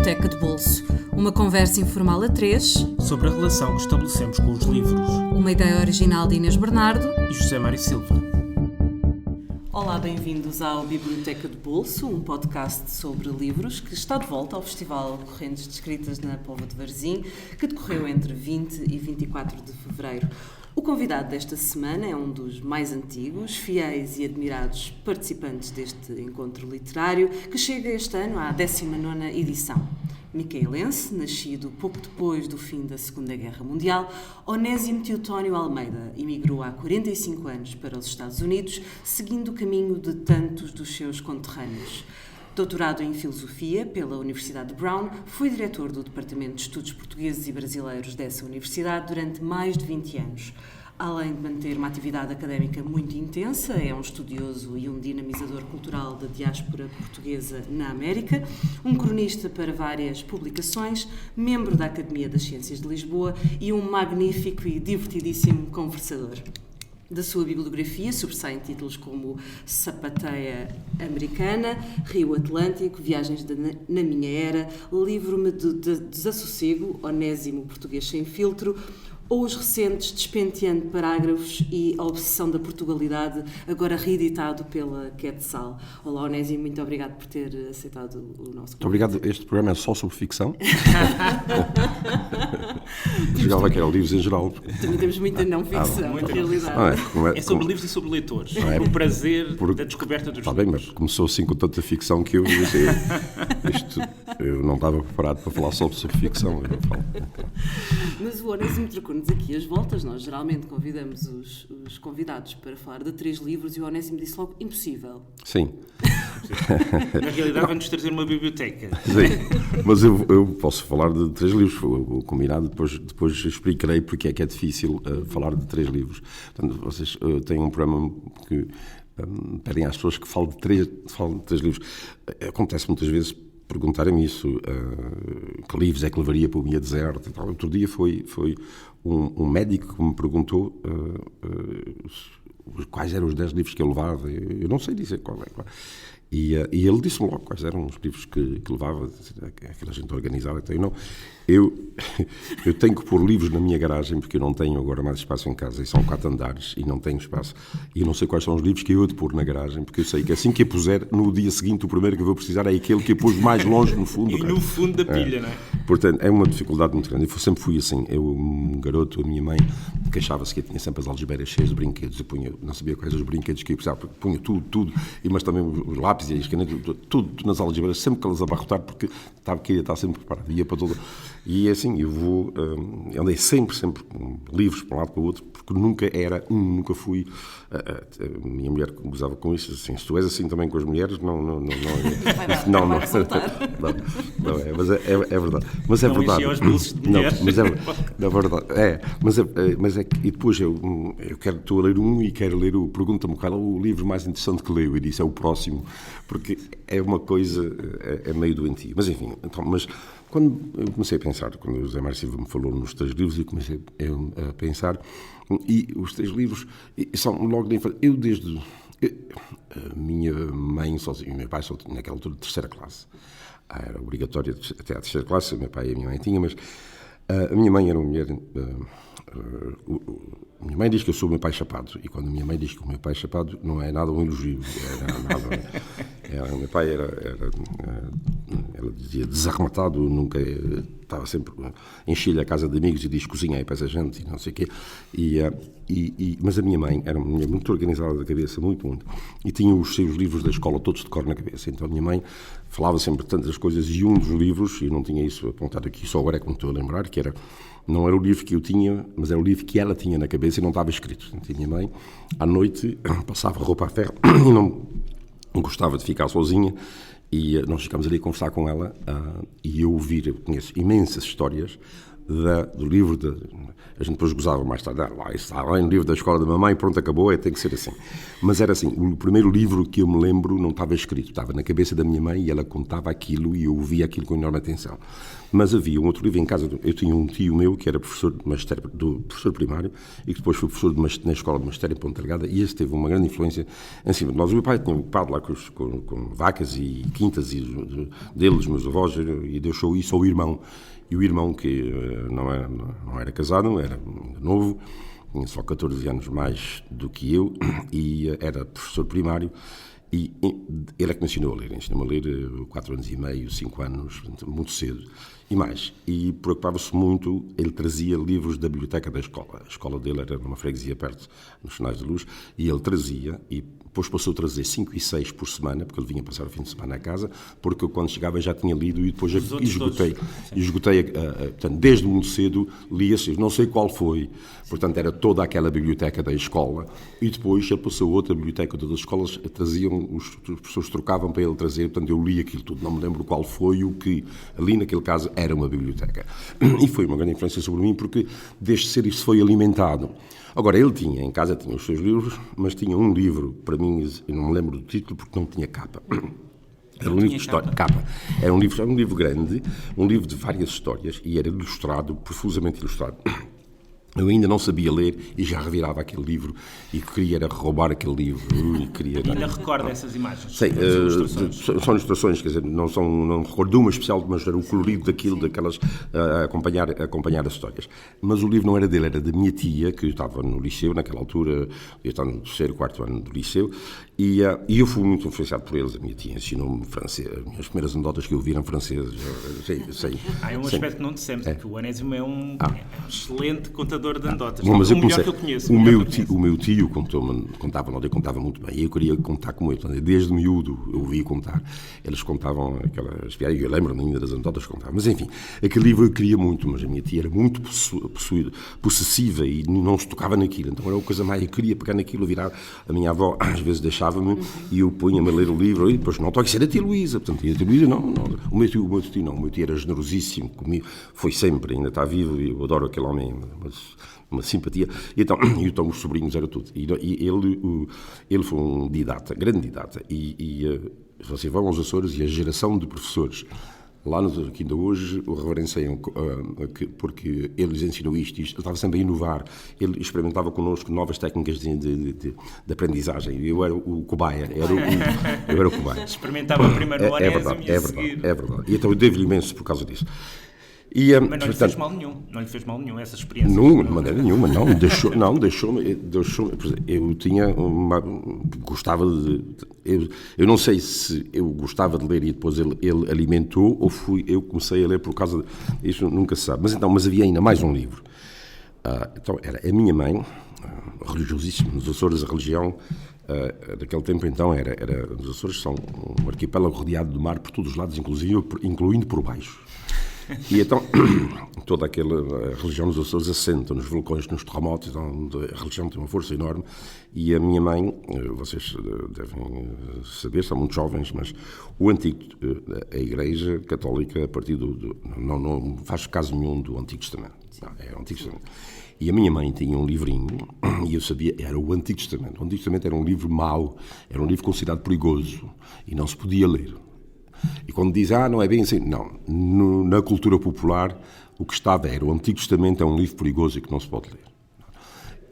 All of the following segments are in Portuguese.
Biblioteca de Bolso. Uma conversa informal a três sobre a relação que estabelecemos com os livros. Uma ideia original de Inês Bernardo E José Mário Silva. Olá, bem-vindos ao Biblioteca de Bolso, um podcast sobre livros que está de volta ao Festival Correntes de Escritas na Póvoa de Varzim, que decorreu entre 20 e 24 de fevereiro. O convidado desta semana é um dos mais antigos, fiéis e admirados participantes deste encontro literário, que chega este ano à 19ª edição. Micaelense, nascido pouco depois do fim da Segunda Guerra Mundial, Onésimo Teotónio Almeida emigrou há 45 anos para os Estados Unidos, seguindo o caminho de tantos dos seus conterrâneos. Doutorado em Filosofia pela Universidade de Brown, foi diretor do Departamento de Estudos Portugueses e Brasileiros dessa universidade durante mais de 20 anos. Além de manter uma atividade académica muito intensa, é um estudioso e um dinamizador cultural da diáspora portuguesa na América, um cronista para várias publicações, membro da Academia das Ciências de Lisboa e um magnífico e divertidíssimo conversador. Da sua bibliografia sobressaem títulos como Sapateia Americana, Rio Atlântico, Viagens na Minha Era, Livro-me de Desassossego, Onésimo Português Sem Filtro, ou os recentes Despenteando Parágrafos e A Obsessão da Portugalidade, agora reeditado pela Quetzal. Olá, Onésimo, muito obrigado por ter aceitado o nosso convite. Muito obrigado. Este programa é só sobre ficção? Jogava que era livros em geral. Também temos muita não-ficção, na realidade. É sobre livros e sobre leitores. O prazer da descoberta dos livros. Está bem, mas começou assim com tanta ficção que eu não estava preparado para falar só sobre ficção. Eu não falo. Mas o Onésimo trocou-nos aqui as voltas. Nós geralmente convidamos os convidados para falar de 3 livros e o Onésimo disse logo, impossível. Sim. Na realidade vai-nos trazer uma biblioteca. Sim, mas eu posso falar de 3 livros, o combinado, depois explicarei porque é que é difícil falar de 3 livros. Portanto, vocês têm um programa que pedem às pessoas que falem de 3 livros. Acontece muitas vezes perguntarem-me isso, que livros é que levaria para o Minha Deserto e tal. Outro dia foi um médico que me perguntou quais eram os 10 livros que eu levava. Eu não sei dizer qual é. E ele disse-me logo quais eram os livros que levava, aquela gente organizada. Então, eu tenho que pôr livros na minha garagem, porque eu não tenho agora mais espaço em casa, e são 4 andares, e não tenho espaço. E eu não sei quais são os livros que eu hei de pôr na garagem, porque eu sei que assim que a puser, no dia seguinte, o primeiro que eu vou precisar é aquele que eu pus mais longe no fundo. E no fundo da pilha, não é? Portanto, é uma dificuldade muito grande. Eu sempre fui assim. Eu, um garoto, a minha mãe queixava-se que eu tinha sempre as algibeiras cheias de brinquedos. Eu não sabia quais os brinquedos que eu precisava, porque punha tudo, mas também os lápis e as canetas, tudo nas algibeiras, sempre que elas abarrotar, porque queria estar sempre preparado, ia para todo. E assim, eu andei sempre com livros para um lado para o outro, porque nunca fui. A minha mulher gozava com isso, assim, se tu és assim também com as mulheres, não é, mas é verdade. Mas é não verdade. Os bolsos de mulheres. Não, mas é verdade. Mas é que, e depois eu estou a ler e quero ler pergunta-me qual é o livro mais interessante que leio, e disse é o próximo, porque é uma coisa, é meio doentio. Mas enfim, mas quando eu comecei a pensar, quando o José Mário Silva me falou nos 3 livros, eu comecei a pensar, e os 3 livros são logo de infância. A minha mãe sozinha, e o meu pai só tinha naquela altura de 3ª classe. Era obrigatório até a 3ª classe, o meu pai e a minha mãe tinham, mas a minha mãe era uma mulher. A minha mãe diz que eu sou o meu pai chapado, e quando a minha mãe diz que o meu pai chapado, não é nada um elogio. O meu pai ela dizia desarrematado, nunca estava sempre, enchia-lhe a casa de amigos e diz cozinhei para essa gente e não sei o quê. Mas a minha mãe era uma mulher muito organizada da cabeça, muito, e tinha os seus livros da escola todos de cor na cabeça. Então a minha mãe falava sempre de tantas coisas, e um dos livros, e não tinha isso apontado aqui, só agora é que me estou a lembrar, que não era o livro que eu tinha, mas era o livro que ela tinha na cabeça e não estava escrito. Então, a minha mãe, à noite, passava roupa a ferro e não gostava de ficar sozinha, e nós ficámos ali a conversar com ela, e eu conheço imensas histórias do livro a gente depois gozava mais tarde, lá está lá no livro da escola da mamãe, pronto, acabou, tem que ser assim. Mas era assim, o primeiro livro que eu me lembro não estava escrito, estava na cabeça da minha mãe e ela contava aquilo e eu ouvia aquilo com enorme atenção. Mas havia um outro livro em casa, eu tinha um tio meu que era professor primário e que depois foi professor na escola de magistério em Ponta Delgada, e esse teve uma grande influência em cima de nós. O meu pai tinha ocupado lá com vacas e quintas deles, meus avós, e deixou isso ao irmão. E o irmão, que não era casado, era novo, tinha só 14 anos mais do que eu, e era professor primário, e ele é que me ensinou a ler. Ensinou-me a ler 4 anos e meio, 5 anos, muito cedo. E mais, e preocupava-se muito, ele trazia livros da biblioteca da escola. A escola dele era numa freguesia perto, nos Finais de Luz, e ele trazia, e depois passou a trazer 5 e 6 por semana, porque ele vinha passar o fim de semana a casa, porque eu, quando chegava, já tinha lido e depois esgotei, portanto, desde muito cedo lia-se, não sei qual foi, portanto, era toda aquela biblioteca da escola, e depois ele passou a outra biblioteca, todas as escolas traziam, os professores trocavam para ele trazer, portanto, eu li aquilo tudo, não me lembro qual foi o que, ali naquele caso, era uma biblioteca. E foi uma grande influência sobre mim, porque desde cedo isso foi alimentado. Agora, ele tinha, em casa tinha os seus livros, mas tinha um livro, para mim, eu não me lembro do título porque não tinha capa. Era um livro de história, capa. Era um livro grande, um livro de várias histórias, e era ilustrado, profusamente ilustrado. Eu ainda não sabia ler e já revirava aquele livro e queria era roubar aquele livro. Ainda recordo essas imagens? Sei, são ilustrações, quer dizer, não recordo de uma especial, mas era o colorido daquelas a acompanhar as histórias. Mas o livro não era dele, era da minha tia, que estava no liceu, naquela altura, eu estava no 3º, 4º ano do liceu, e eu fui muito influenciado por eles. A minha tia ensinou-me francês, as minhas primeiras anedotas que eu vi eram francesas. É um aspecto que não dissemos, que o Onésimo é um excelente contador de anedotas. Bom, mas o melhor que eu conheço. O meu tio contava muito bem, e eu queria contar como ele. Desde miúdo eu ouvia contar. Eles contavam aquelas piadas, eu lembro-me ainda das anedotas que contavam. Mas enfim, aquele livro eu queria muito, mas a minha tia era muito possessiva e não se tocava naquilo. Então era uma coisa mais, eu queria pegar naquilo, virar. A minha avó às vezes deixava-me e eu punha-me a ler o livro e depois não toque, isso era a tia Luísa. Portanto, a tia Luísa não. O meu tio não. O meu tio era generosíssimo comigo, foi sempre, ainda está vivo, e eu adoro aquele homem, uma simpatia. E então os sobrinhos era tudo. E ele foi um didata, grande didata. E vocês vão aos Açores e a geração de professores lá que ainda hoje o reverenciam, porque ele lhes ensinou isto, ele estava sempre a inovar, ele experimentava connosco novas técnicas de aprendizagem. Eu era o cobaia, eu era o cobaia. Experimentava primeiro no Onésimo e a seguir. É verdade. E então eu devo-lhe imenso por causa disso. Mas não lhe fez mal nenhum essa experiência? Não, de maneira nenhuma, não. Deixou-me. Eu tinha gostava de. Eu não sei se eu gostava de ler e depois ele alimentou, ou eu comecei a ler por causa isso nunca se sabe. Mas havia ainda mais um livro. Então era a minha mãe, religiosíssima, nos Açores, a religião. Daquele tempo então era os Açores são um arquipélago rodeado de mar por todos os lados, incluindo por baixo. E então, toda aquela religião dos Açores assenta nos vulcões, nos terremotos, então a religião tem uma força enorme. E a minha mãe, vocês devem saber, são muito jovens, mas a Igreja Católica, a partir não faz caso nenhum do Antigo Testamento. Não, é o Antigo Testamento. E a minha mãe tinha um livrinho, e eu sabia, era o Antigo Testamento. O Antigo Testamento era um livro mau, era um livro considerado perigoso, e não se podia ler. E quando diz, não é bem assim, não. Na cultura popular, o que estava era, o Antigo Testamento é um livro perigoso e que não se pode ler.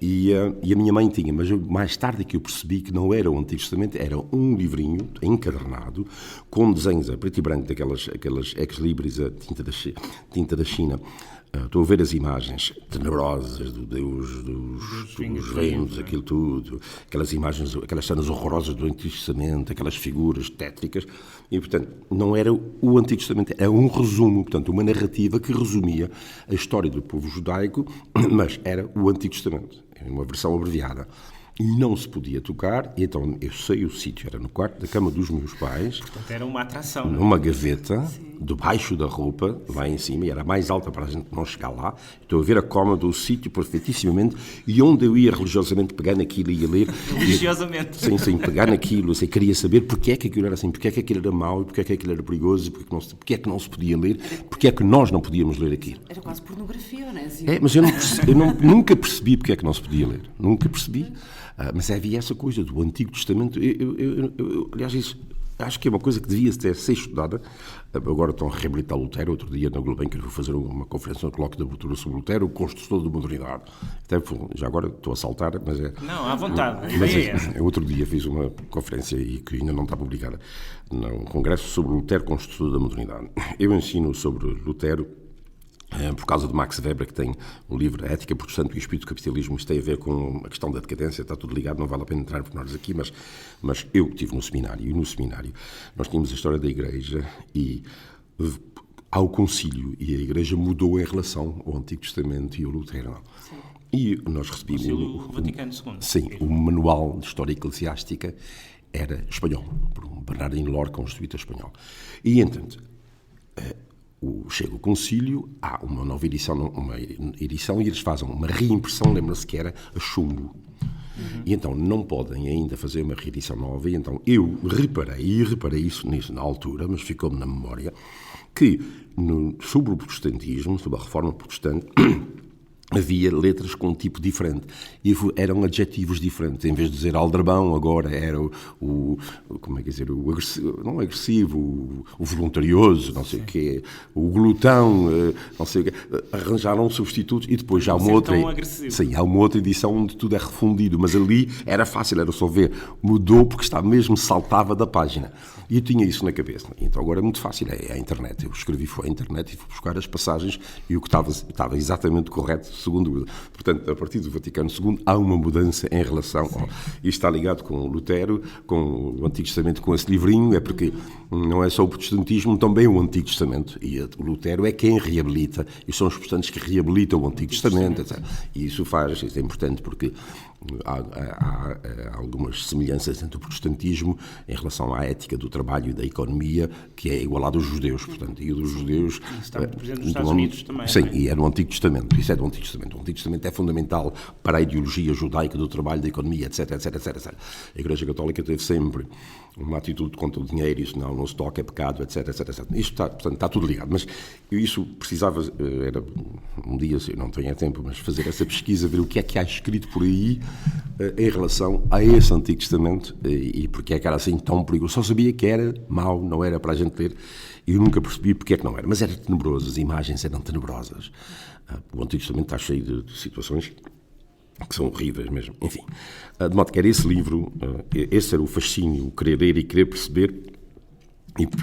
E a minha mãe tinha, mas mais tarde que eu percebi que não era o Antigo Testamento, era um livrinho encadernado, com desenhos a preto e branco, daquelas ex-libris, a tinta da China. Estou a ver as imagens tenebrosas do Deus dos ventos, aquilo tudo, aquelas imagens, aquelas cenas horrorosas do Antigo Testamento, aquelas figuras tétricas, e portanto não era o Antigo Testamento, era um resumo, portanto uma narrativa que resumia a história do povo judaico, mas era o Antigo Testamento, uma versão abreviada. e não se podia tocar, e então eu sei o sítio, era no quarto da cama dos meus pais. Portanto, era uma atração. Numa gaveta, debaixo da roupa, lá em cima, e era mais alta para a gente não chegar lá. Estou a ver a coma do sítio perfeitissimamente, e onde eu ia religiosamente pegar naquilo e ia ler. Religiosamente? Sem pegar naquilo, queria saber porque é que aquilo era assim, porque é que aquilo era mau, porque é que aquilo era perigoso, porque é que não se podia ler, porque é que nós não podíamos ler aquilo. Era quase pornografia, Onésio. Mas eu nunca percebi porque é que não se podia ler. Nunca percebi. Mas havia essa coisa do Antigo Testamento. Aliás, isso acho que é uma coisa que devia ser estudada. Agora estão a reabilitar Lutero. Outro dia na Gulbenkian vou fazer uma conferência, um colóquio de abertura sobre Lutero, o construtor da modernidade. Até, já agora estou a saltar, mas é... Não, à vontade. Outro dia fiz uma conferência e que ainda não está publicada, num congresso sobre Lutero, construtor da modernidade. Eu ensino sobre Lutero, por causa de Max Weber, que tem um livro, A Ética Protestante e o Espírito do Capitalismo. Isto tem a ver com a questão da decadência, está tudo ligado, não vale a pena entrar por nós aqui, mas eu estive no seminário, e no seminário nós tínhamos a história da Igreja e ao concílio, e a Igreja mudou em relação ao Antigo Testamento e ao Lutero. Sim. E nós recebíamos... O Vaticano II. Sim, o manual de História Eclesiástica era espanhol, por um Bernardino Lorca, um jesuíta espanhol. E, entanto... chega o concílio, há uma nova edição, e eles fazem uma reimpressão, lembra-se que era a chumbo. E então não podem ainda fazer uma reedição nova, e então eu reparei isso nisso na altura, mas ficou-me na memória, que sobre o protestantismo, sobre a reforma protestante, havia letras com um tipo diferente e eram adjetivos diferentes. Em vez de dizer aldrabão, agora era como é que dizer, o agressivo, não agressivo, o voluntarioso, não sei o quê, o glutão, não sei o quê. Arranjaram substitutos e depois já há uma outra. Sim, há uma outra edição onde tudo é refundido, mas ali era fácil, era só ver. Mudou porque estava mesmo, saltava da página. E eu tinha isso na cabeça. Então agora é muito fácil, é a internet. Eu escrevi, foi a internet e fui buscar as passagens e o que estava exatamente correto, segundo. Portanto, a partir do Vaticano II há uma mudança em relação ao... Isto está ligado com Lutero, com o Antigo Testamento, com esse livrinho, é porque não é só o protestantismo, também o Antigo Testamento. E o Lutero é quem reabilita, e são os protestantes que reabilitam o Antigo Testamento, etc. E isso é importante porque há algumas semelhanças entre o protestantismo em relação à ética do trabalho e da economia, que é igualado aos judeus, portanto, e dos judeus... Isso está muito presente nos Estados Unidos também. Sim, e é no Antigo Testamento, isso é do Antigo Testamento. O Antigo Testamento é fundamental para a ideologia judaica do trabalho, da economia, etc, etc, etc, etc. A Igreja Católica teve sempre uma atitude contra o dinheiro, isso não se toca, é pecado, etc, etc, etc. Isto está, portanto, está tudo ligado, mas isso precisava, era um dia, eu não tenho tempo, mas fazer essa pesquisa, ver o que é que há escrito por aí em relação a esse Antigo Testamento e porque é que era assim tão perigoso. Só sabia que era mau, não era para a gente ler, e eu nunca percebi porque é que não era, mas era tenebroso, as imagens eram tenebrosas. O Antigo Testamento está cheio de situações que são horríveis mesmo, enfim. De modo que era esse livro, esse era o fascínio, o querer ler e querer perceber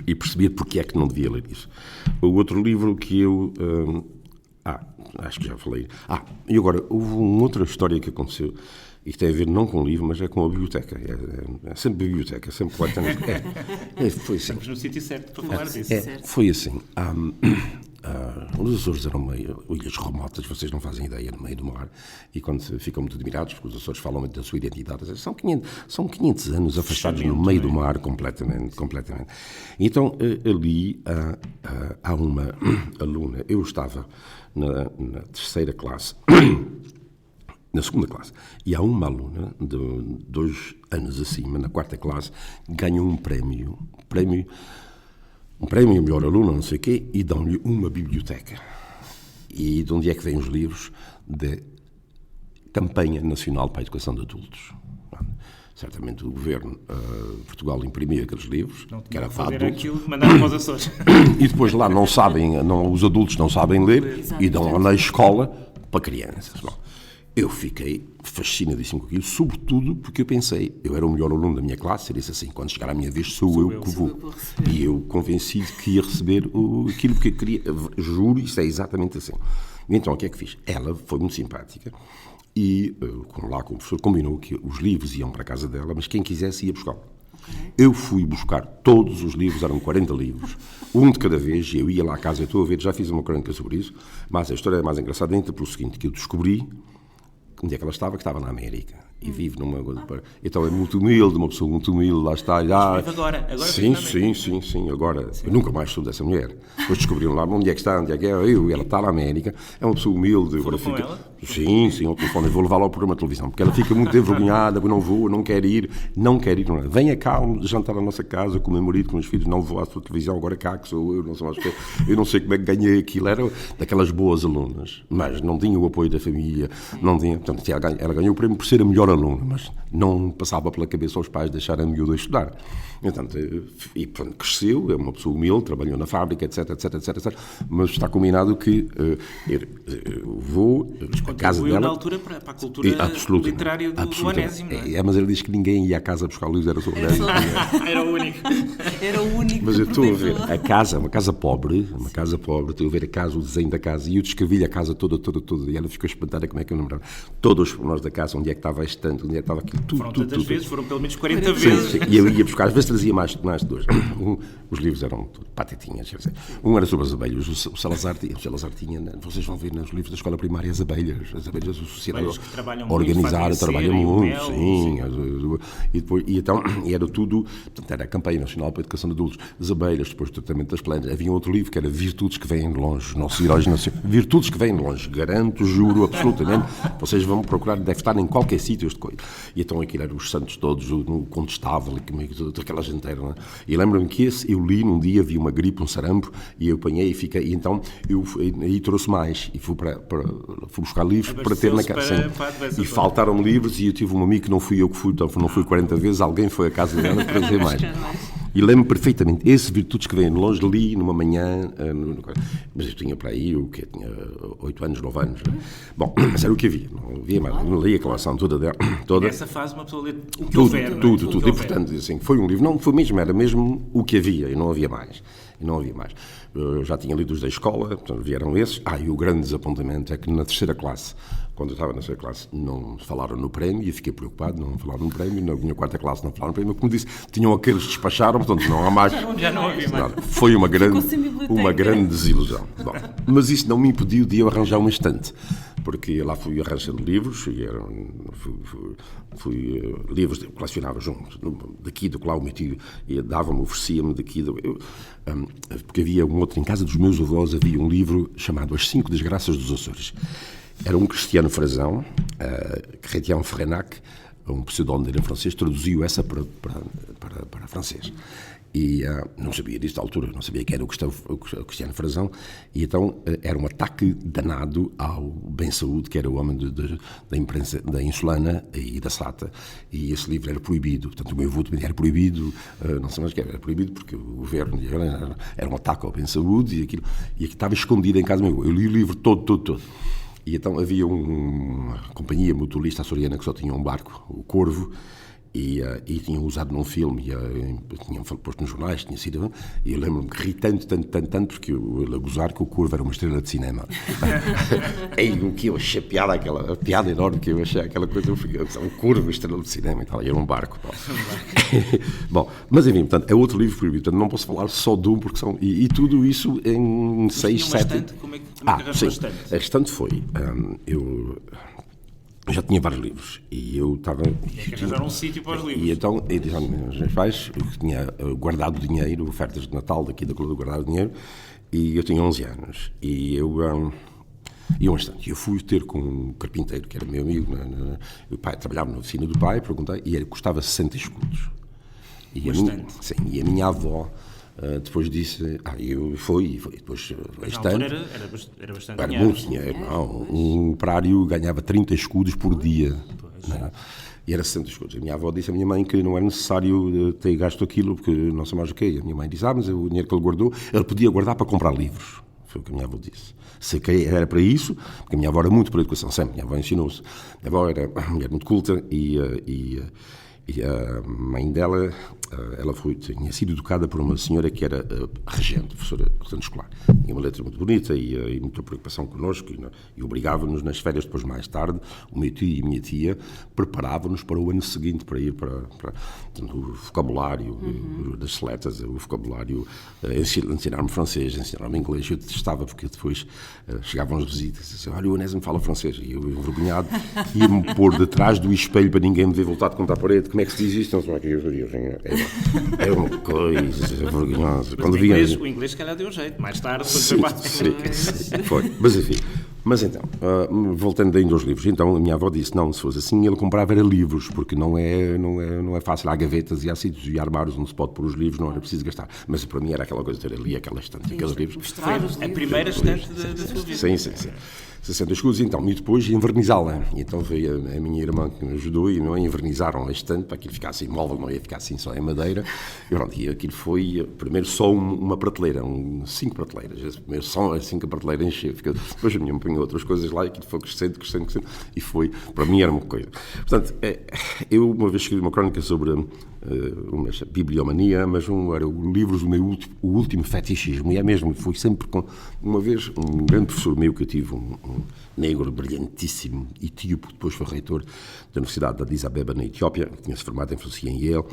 e perceber porque é que não devia ler isso. O outro livro que eu... acho que já falei. E agora, houve uma outra história que aconteceu e que tem a ver não com o livro, mas é com a biblioteca. É sempre biblioteca, sempre completamente. Foi assim. Estamos no sítio certo para falar disso. Foi assim. Os Açores eram meio ilhas remotas, vocês não fazem ideia, no meio do mar, e quando ficam muito admirados, porque os Açores falam muito da sua identidade, são 500 anos afastados no meio do mar, completamente. Então, ali há uma aluna, eu estava na terceira classe, na segunda classe, e há uma aluna de 2 anos acima, na quarta classe, ganhou um prémio, melhor aluno, não sei o quê, e dão-lhe uma biblioteca. E de onde é que vêm os livros? Da Campanha Nacional para a Educação de Adultos. Certamente o governo de Portugal imprimiu aqueles livros, que era para adultos. Aquilo que mandaram para os Açores. E depois lá os adultos não sabem ler, e dão lá na escola para crianças. Bom, eu fiquei fascinadíssimo com aquilo, sobretudo porque eu pensei, eu era o melhor aluno da minha classe, eu disse assim, quando chegar a minha vez sou eu que vou. E eu convenci de que ia receber aquilo que eu queria, juro, isso é exatamente assim. Então o que é que fiz? Ela foi muito simpática e lá com o professor combinou que os livros iam para a casa dela, mas quem quisesse ia buscar. Eu fui buscar todos os livros, eram 40 livros, um de cada vez, e eu ia lá à casa, eu estou a ver, já fiz uma crônica sobre isso, mas a história é mais engraçada ainda pelo seguinte, que eu descobri onde é que ela estava, que estava na América. e vive numa... Então é muito humilde, uma pessoa muito humilde, lá está. Agora sim, agora. Sim. Eu nunca mais sou dessa mulher. Depois descobriram lá, onde é que é eu, e ela está na América, é uma pessoa humilde. Falou com ela? Sim, ao telefone, eu vou levá-la ao programa de televisão, porque ela fica muito envergonhada, eu não vou, não quero ir. Venha cá jantar à nossa casa com o meu marido, com os meus filhos, não vou à sua televisão, agora cá que sou eu, não sei mais o que. Eu não sei como é que ganhei aquilo, era daquelas boas alunas, mas não tinha o apoio da família, não tinha, portanto, ela ganhou o prémio por ser a melhor aluna, mas não passava pela cabeça aos pais deixarem a miúda estudar. Portanto, cresceu, é uma pessoa humilde, trabalhou na fábrica, etc, mas está combinado que eu vou à casa dela... na altura para a cultura literária do Onésimo, não é? Mas ele diz que ninguém ia à casa buscar livros, era só o Onésimo. Era o único. Era o único. Mas eu estou a ver a casa, uma casa pobre, estou a ver a casa, o desenho da casa, e eu descrevi a casa toda, e ela ficou espantada como é que eu lembrava. Todos os pormenores da casa, onde é que estava a estante, onde é que estava aquilo, tudo. Foram tantas vezes, foram pelo menos 40 vezes. Sim. E eu ia buscar, às vezes trazia mais de dois. Os livros eram patetinhas. Um era sobre as abelhas, o Salazar tinha, vocês vão ver nos livros da escola primária, as abelhas a sociedade organizada, trabalham muito, sim. E então, era tudo, portanto, era a campanha nacional para a educação de adultos, as abelhas, depois o tratamento das plantas. Havia outro livro que era Virtudes que Vêm de Longe, nossos heróis nacionais. Virtudes que Vêm de Longe, garanto, juro, absolutamente. Vocês vão procurar, deve estar em qualquer sítio este coisa. E então aquilo eram os santos todos, no Condestável, aquela gente era, não é? E lembro-me que eu li num dia, vi uma gripe, um sarampo, e eu apanhei e fiquei, e então eu aí trouxe mais, e fui buscar livros para ter na casa. E faltaram-me livros, e eu tive um amigo que não fui eu que fui, então não fui 40 vezes, alguém foi à casa dela para trazer mais. E lembro perfeitamente, esse Virtudes que Vêm de Longe, li numa manhã, mas eu tinha para aí, tinha 8 anos, 9 anos. Bom, mas era o que havia, não havia mais, não li a coleção toda dela. Nessa fase uma pessoa lê o que houver. Tudo. E portanto, assim, foi um livro, não foi mesmo, era mesmo o que havia, e não havia mais. Eu já tinha lido os da escola, portanto, vieram esses. E o grande desapontamento é que na terceira classe, quando eu estava na terceira classe, não falaram no prémio, e eu fiquei preocupado, não falaram no prémio, na minha quarta classe não falaram no prémio, como disse, tinham aqueles que despacharam, portanto não há mais. Já não havia mais. Foi uma grande desilusão. Bom, mas isso não me impediu de eu arranjar uma estante, porque lá fui arranjando livros, e fui livros, colecionava junto, daqui, do lá, o meu tio dava-me, oferecia-me daqui, porque havia um outro, em casa dos meus avós havia um livro chamado As 5 Desgraças dos Açores. Era um Cristiano Frazão, Chrétien Freinac, um pseudónimo em francês, traduziu essa para francês. E não sabia disso da altura, não sabia que era o Cristiano Frazão, e então era um ataque danado ao Bem Saúde, que era o homem da imprensa da Insulana e da Sata, e esse livro era proibido. Portanto, o meu avô também era proibido, não sei mais o que era proibido, porque o governo era um ataque ao Bem Saúde, e aquilo estava escondido em casa do meu avô. Eu li o livro todo. E então havia uma companhia mutualista açoriana que só tinha um barco, o Corvo, e tinham usado num filme, tinham posto nos jornais, tinha sido, e eu lembro-me que ri tanto, porque eu a gozar que o Corvo era uma estrela de cinema. O que eu achei a piada enorme que eu achei, aquela coisa, o Corvo, estrela de cinema e tal, e era um barco. Bom, mas enfim, portanto, é outro livro proibido, portanto, não posso falar só de um, porque são, e tudo isso em 6, 7... Como é que arranjou a estante? A estante foi, eu já tinha vários livros e eu estava... Tinha que arranjar um sítio para os livros. E então, eu disse aos meus pais, eu tinha guardado dinheiro, ofertas de Natal daqui da Coluna, guardado dinheiro, e eu tinha 11 anos. E um instante, eu fui ter com um carpinteiro, que era meu amigo, o pai trabalhava na oficina do pai, perguntei, e ele custava 60 escudos. E a minha avó... depois disse, eu fui depois este ano era bastante dinheiro. Muito dinheiro, não. Um operário ganhava 30 escudos por dia, e era 60 escudos. A minha avó disse à minha mãe que não era necessário ter gasto aquilo, porque não sei mais o que. A minha mãe disse, mas o dinheiro que ele guardou, ele podia guardar para comprar livros. Foi o que a minha avó disse. Se era para isso, porque a minha avó era muito para a educação, sempre, a minha avó ensinou-se. A minha avó era uma mulher muito culta, e E a mãe dela, ela tinha sido educada por uma senhora que era regente, professora escolar. Tinha uma letra muito bonita e muita preocupação connosco e obrigava-nos nas férias depois, mais tarde, o meu tio e a minha tia preparavam-nos para o ano seguinte, para ir para o vocabulário das seletas, o vocabulário, ensinar-me francês, ensinar-me inglês. Eu detestava porque depois chegavam as visitas e diziam, olha, o Onésimo fala francês. E eu, envergonhado, ia-me pôr detrás do espelho para ninguém me ver voltado contra a parede. Como é que se diz isto? Não sei o que eu fazia. É uma coisa vergonhosa. O inglês, se calhar, deu jeito. Mais tarde, quando foi. Mas enfim. Mas então, voltando ainda aos livros, então a minha avó disse, não, se fosse assim, ele comprava era livros, porque não é fácil. Há gavetas e há sítios e armários onde se pode pôr os livros, não era preciso gastar. Mas para mim era aquela coisa de ter ali aquela estante, aqueles livros. Foi a primeira estante da sua vida. Sim. 60 escudos, então, e depois envernizá-la. E então veio a minha irmã que me ajudou e envernizaram a estante para que aquilo ficasse imóvel, não ia ficar assim só em madeira. E aquilo foi, primeiro, só uma prateleira, 5 prateleiras. Primeiro só as 5 prateleiras encheu. Depois a minha mãe punha outras coisas lá e aquilo foi crescendo. E foi, para mim era uma coisa. Portanto, eu uma vez escrevi uma crónica sobre uma bibliomania, mas era o livro do meu o último fetichismo. E é mesmo, foi sempre com... Uma vez, um grande professor meu que eu tive, um negro brilhantíssimo, etíope, depois foi reitor da Universidade de Addis Abeba, na Etiópia, tinha-se formado em filosofia em Yale.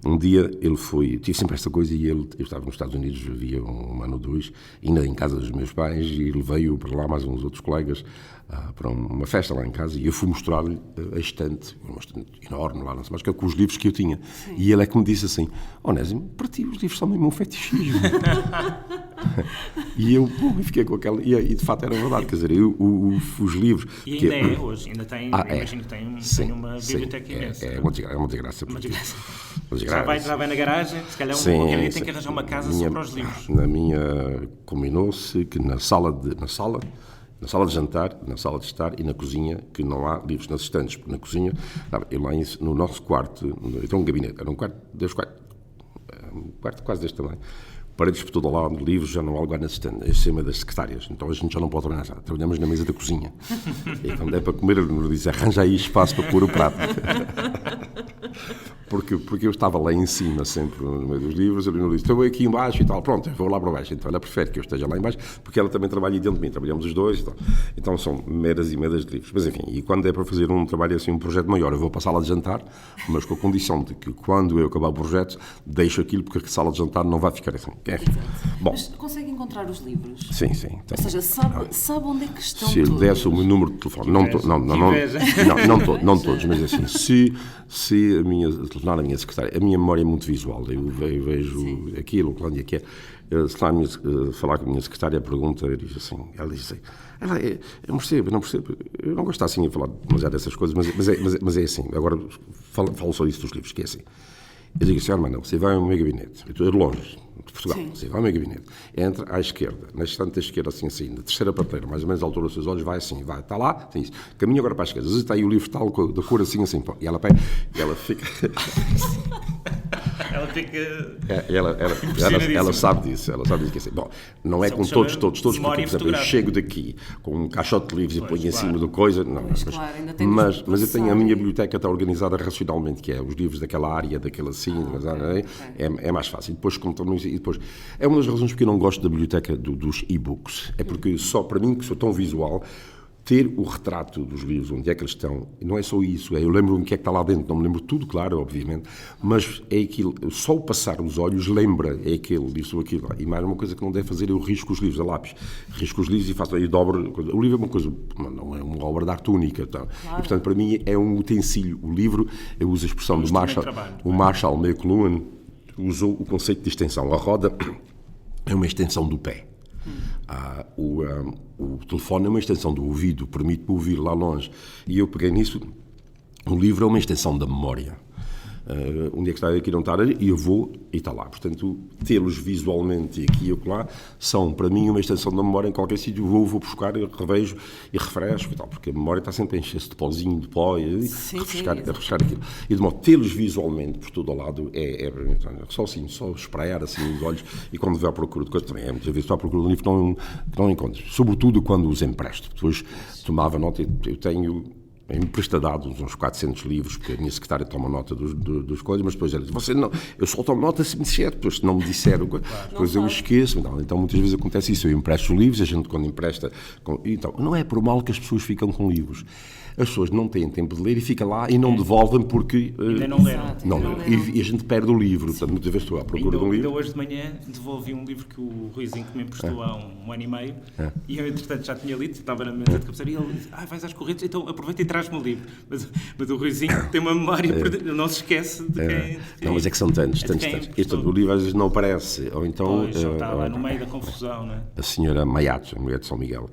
Um dia ele foi, tive sempre esta coisa e eu estava nos Estados Unidos, havia um ano ou dois, ainda em casa dos meus pais, e levei-o para lá, mais uns outros colegas, para uma festa lá em casa, e eu fui mostrar-lhe a estante, uma estante enorme lá, não sei mais, que é com os livros que eu tinha. Sim. E ele é que me disse assim, Onésimo, para ti os livros são mesmo um fetichismo. E eu fiquei com aquela... E de facto era verdade, quer dizer, os livros... E ainda hoje, ainda tem, imagino que tem uma biblioteca imensa. É uma desgraça. Já vai na garagem, se calhar alguém tem que arranjar uma casa só para os livros. Na minha, combinou-se que na sala de jantar, na sala de estar e na cozinha, que não há livros nas estantes, porque na cozinha, eu lá no nosso quarto, então um gabinete, era um quarto quase deste tamanho, paredes por todo o lado, livros, já não há lugar nas estantes, em cima das secretárias, então a gente já não pode trabalhar, trabalhamos na mesa da cozinha. E quando é para comer, ele nos diz, arranja aí espaço para pôr o prato. Porque eu estava lá em cima, sempre no meio dos livros, ele nos disse, estou aqui embaixo e tal, pronto, eu vou lá para baixo. Então ela prefere que eu esteja lá embaixo, porque ela também trabalha dentro de mim, trabalhamos os dois e tal. Então são meras e meras de livros. Mas enfim, e quando é para fazer um trabalho assim, um projeto maior, eu vou para a sala de jantar, mas com a condição de que quando eu acabar o projeto, deixo aquilo, porque a sala de jantar não vai ficar assim. Bom, mas consegue encontrar os livros? Sim. Ou seja, sabe onde é que estão se todos? Se eu desse o meu número de telefone, não todos, mas assim, se a minha secretária, a minha memória é muito visual, eu vejo aquilo, onde é que é, se lá falar com a minha secretária, pergunta, ela diz assim, eu não percebo, eu não gosto assim de falar demasiado dessas coisas, mas é assim, agora falo só isso dos livros, que é assim, eu digo assim, Armando, você vai ao meu gabinete, eu estou longe de Portugal, você vai ao meu gabinete, entra à esquerda, na estante da esquerda, assim, na terceira prateleira, mais ou menos à altura dos seus olhos, vai assim, está lá, tem isso, caminha agora para a esquerda, às vezes está aí o livro tal, da cor assim, e ela pega, e ela fica... Ela sabe disso, que é assim. Bom, não é com todos, porque, por exemplo, eu chego daqui com um caixote de livros e ponho em cima do coisa, não, mas eu tenho a minha biblioteca está organizada racionalmente, que é os livros daquela área, daquela assim, é mais fácil. Depois é uma das razões porque eu não gosto da biblioteca dos e-books, é porque só para mim, que sou tão visual, ter o retrato dos livros, onde é que eles estão, e não é só isso, eu lembro-me o que é que está lá dentro, não me lembro tudo, claro, obviamente, mas é aquilo, só o passar os olhos lembra, é aquele, isso ou aquilo, e mais uma coisa que não deve fazer, eu risco os livros a lápis, risco os livros e faço, e dobro, o livro é uma coisa, não é uma obra de arte única, tá? Claro. E portanto para mim é um utensílio, o livro, eu uso a expressão do Marshall McLuhan, usou o conceito de extensão, a roda é uma extensão do pé. O telefone é uma extensão do ouvido, permite-me ouvir lá longe. E eu peguei nisso. O livro é uma extensão da memória. Onde é que está aqui não está, e eu vou e está lá. Portanto, tê-los visualmente aqui e acolá são, para mim, uma extensão da memória. Em qualquer sítio vou buscar, eu revejo e refresco e tal, porque a memória está sempre a encher-se de pozinho, de pó, e refrescar aquilo. E de modo, tê-los visualmente por todo o lado é só assim, só espraiar assim os olhos, e quando vou à procura de coisa, também muitas vezes estou à procura de um livro que não encontro. Sobretudo quando os empresto. Depois tomava nota, eu tenho emprestadados uns 400 livros, porque a minha secretária toma nota dos coisas, mas depois ela diz, você não, eu só tomo nota se me disser, depois se não me disser, depois eu esqueço. Então muitas vezes acontece isso, eu empresto os livros, a gente quando empresta... Então, não é por mal que as pessoas ficam com livros. As pessoas não têm tempo de ler e ficam lá e não devolvem porque... Ainda não leram. E a gente perde o livro. Portanto, muitas vezes estou à procura de um livro. Ainda hoje de manhã devolvi um livro que o Ruizinho me emprestou há um ano e meio e eu, entretanto, já tinha lido, estava na mesa de cabeceira e ele disse, vais às correntes, então aproveita e traz-me o livro. Mas o Ruizinho tem uma memória, não se esquece de quem... Não, mas é que são tantos. Este do livro às vezes não aparece. Ou então... está lá no meio da confusão, não é? A senhora Maiatos, a mulher de São Miguel,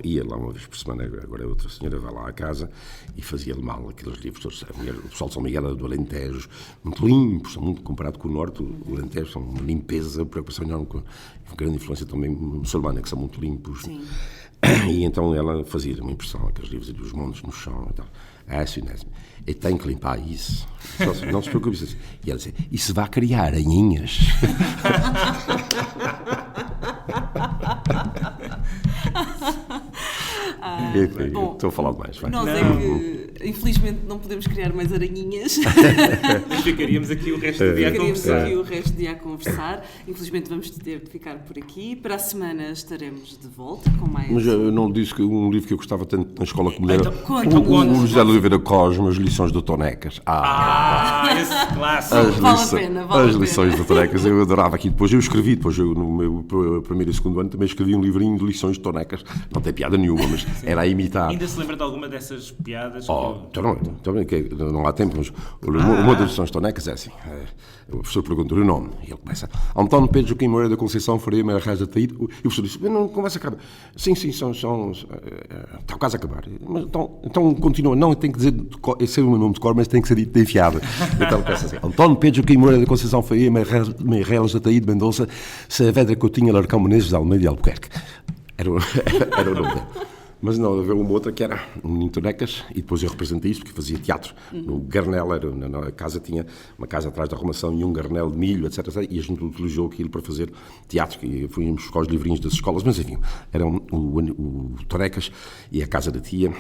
ia lá uma vez por semana, agora outra senhora vai lá à casa e fazia-lhe mal aqueles livros todos. O pessoal de São Miguel era do Alentejo, muito limpos, muito comparado com o Norte, o Alentejo são uma limpeza, preocupação enorme, com grande influência também muçulmana, que são muito limpos. Sim. E então ela fazia uma impressão, aqueles livros ali, os montes no chão e tal. E tem que limpar isso. Não se preocupe. E ela dizia, isso vai criar aranhinhas. Bom, estou a falar demais. Nós é que, infelizmente, não podemos criar mais aranhinhas. Mas ficaríamos aqui o resto do dia a conversar. Infelizmente, vamos ter de ficar por aqui. Para a semana estaremos de volta com mais... Mas eu não disse que um livro que eu gostava tanto na escola como era o José de Oliveira Cosme, As Lições do Tonecas. Esse clássico. As lições do Tonecas, eu adorava aqui. Depois eu escrevi, no meu primeiro e segundo ano, também escrevi um livrinho de lições de Tonecas. Não tem piada nenhuma, mas era a imitar. Ainda se lembra de alguma dessas piadas? Não há tempo, mas uma das lições de Tonecas é assim. O professor pergunta-lhe o nome e ele começa: António Pedro Joaquim Moreira da Conceição Faria Meira Reis da Taíde. E o professor diz: não, conversa acaba. Sim, está quase a acabar. Mas, então continua. Não, tem que dizer, ser o meu nome de cor, mas tem que ser dito de enfiada. Então começa assim: António Pedro Joaquim Moreira da Conceição Faria Meira Reis da Taíde Mendonça Saavedra Coutinho Alarcão Menezes de Almeida e Albuquerque. Era o nome dele. Mas não, havia uma outra que era um menino Tonecas, e depois eu representei isso porque fazia teatro. No Garnel, na casa tinha uma casa atrás da arrumação e um garnel de milho, etc. E a gente utilizou aquilo para fazer teatro, e fomos buscar os livrinhos das escolas, mas enfim, era o Tonecas e a casa da tia.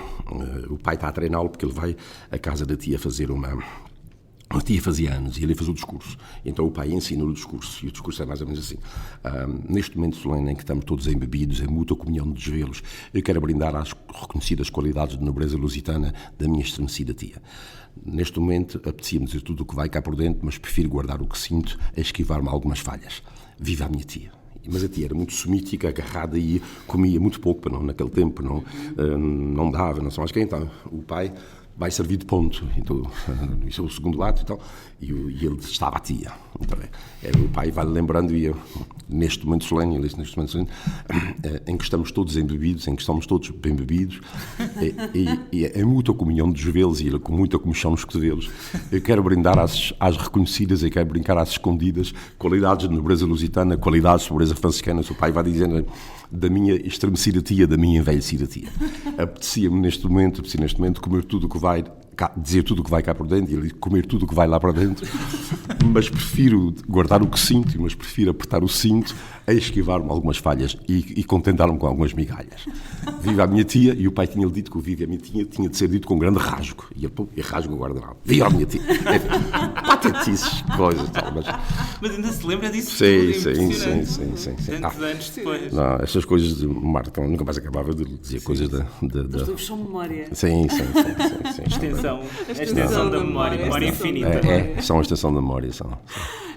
O pai está a treiná-lo porque ele vai à casa da tia fazer a tia fazia anos e ele fazia o discurso. Então o pai ensina-lhe o discurso. E o discurso é mais ou menos assim: neste momento solene em que estamos todos embebidos em mútua comunhão de desvelos, eu quero brindar às reconhecidas qualidades de nobreza lusitana da minha estremecida tia. Neste momento apetecia-me dizer tudo o que vai cá por dentro, mas prefiro guardar o que sinto a esquivar-me algumas falhas. Viva a minha tia! Mas a tia era muito semítica, agarrada e comia muito pouco, naquele tempo não dava, não sei mais quem. Então o pai vai servir de ponto, então, isso é o segundo ato e tal, e ele estava a tia. Então, o pai vai lembrando, e eu, neste momento solene, em que estamos todos embebidos, em que estamos todos bem bebidos, e a mútua comunhão dos velos, e ele com muita comichão nos cotovelos, eu quero brindar às reconhecidas, eu quero brincar às escondidas, qualidades de nobreza lusitana, qualidades de nobreza franciscana. O pai vai dizendo: da minha estremecida tia, da minha envelhecida tia. Apetecia-me neste momento comer tudo o que vai, dizer tudo o que vai cá por dentro e comer tudo o que vai lá para dentro, mas prefiro guardar o que sinto, mas prefiro apertar o cinto a esquivar-me algumas falhas e contentar-me com algumas migalhas. Viva a minha tia! E o pai tinha-lhe dito que o viva a minha tia tinha de ser dito com grande rasgo. E ele rasga o guardanapo. Viva a minha tia! Patetices, coisas e tal. Mas ainda se lembra disso? Sim. Tantos anos depois. Não, estas coisas marcam, nunca mais acabava de dizer coisas da... Os livros são memória. Sim. A extensão da memória infinita. São a extensão da memória, são.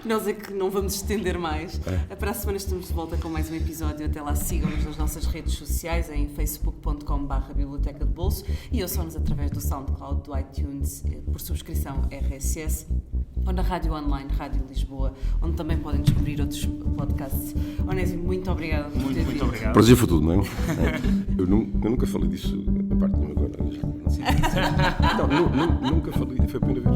Nós é que não vamos estender mais. Para a semana estamos de volta com mais um episódio. Até lá, sigam-nos nas nossas redes sociais em facebook.com/biblioteca de bolso e ouçam-nos através do SoundCloud, do iTunes, por subscrição RSS, ou na rádio online, Rádio Lisboa, onde também podem descobrir outros podcasts. Onésimo, muito obrigada por ter vindo. Muito obrigado. Prazer foi tudo, não é? Eu nunca falei disso a parte de agora. Não, nunca falei, foi a primeira vez.